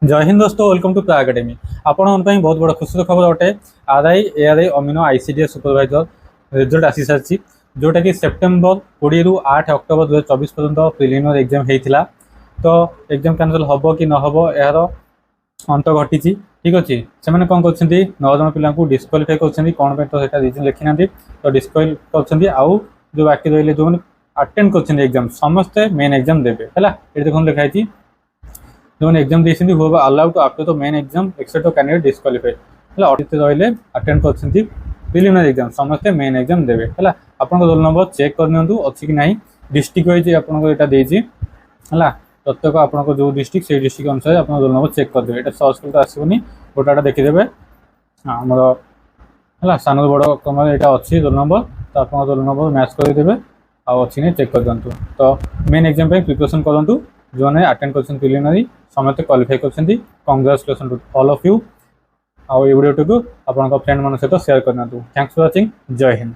जय हिंद दोस्तों, welcome to प्ला एकेडमी। आपण बहुत बड़ खुशी खबर अटे। RI amino ICDS supervisor result आसी सारी, जोटा कि सेप्टेम्बर 20 रु 8 अक्टोबर 2024 पर्यंत प्रिलिमिनरी एग्जाम होता। तो एग्जाम कैंसल हम कि नहब यार अंत घटी। ठीक अच्छे से कौन कर 9 जन पिला डिस्क्वालीफाई कर कौन पे तो सेटा रिजन लिखी ना तो डिस्क्वालीफाई कर आउ जो बाकी रही जो अटेंड कर एग्जाम समस्ते मेन एग्जाम देवे है। ये देखो लिखाई जो एग्जाम देती हु allow to after the main exam except candidate disqualified है। अतिथि रही अटेंड कर प्रिलिमिनरी एग्जाम समस्ते मेन एग्जाम देवे है। आप रोल नंबर चेक करनी अच्छी कि ना डिस्ट्रिक्ट वाइज आपको है प्रत्येक आप जो डिस्ट्रिक्ट से डिस्ट्रिक्ट अनुसार आप रोल नंबर चेक करदे। ये सर्च करते आसबनी गोटाटा देखीदे आमर है सान बड़ क्रम यहाँ अच्छी रोल नंबर तो आप रोल नंबर मैच करदे अच्छी नहीं चेक कर दिंतु। तो मेन एग्जाम प्रिपरेशन करूँ जो मैंने अटेंड कर प्रिलिमिनरी समस्त क्वालिफाई कर congratulation to all of you. आ वीडियो को आप फ्रेंड मान सहित शेयर करना। Thanks for watching. जय हिंद।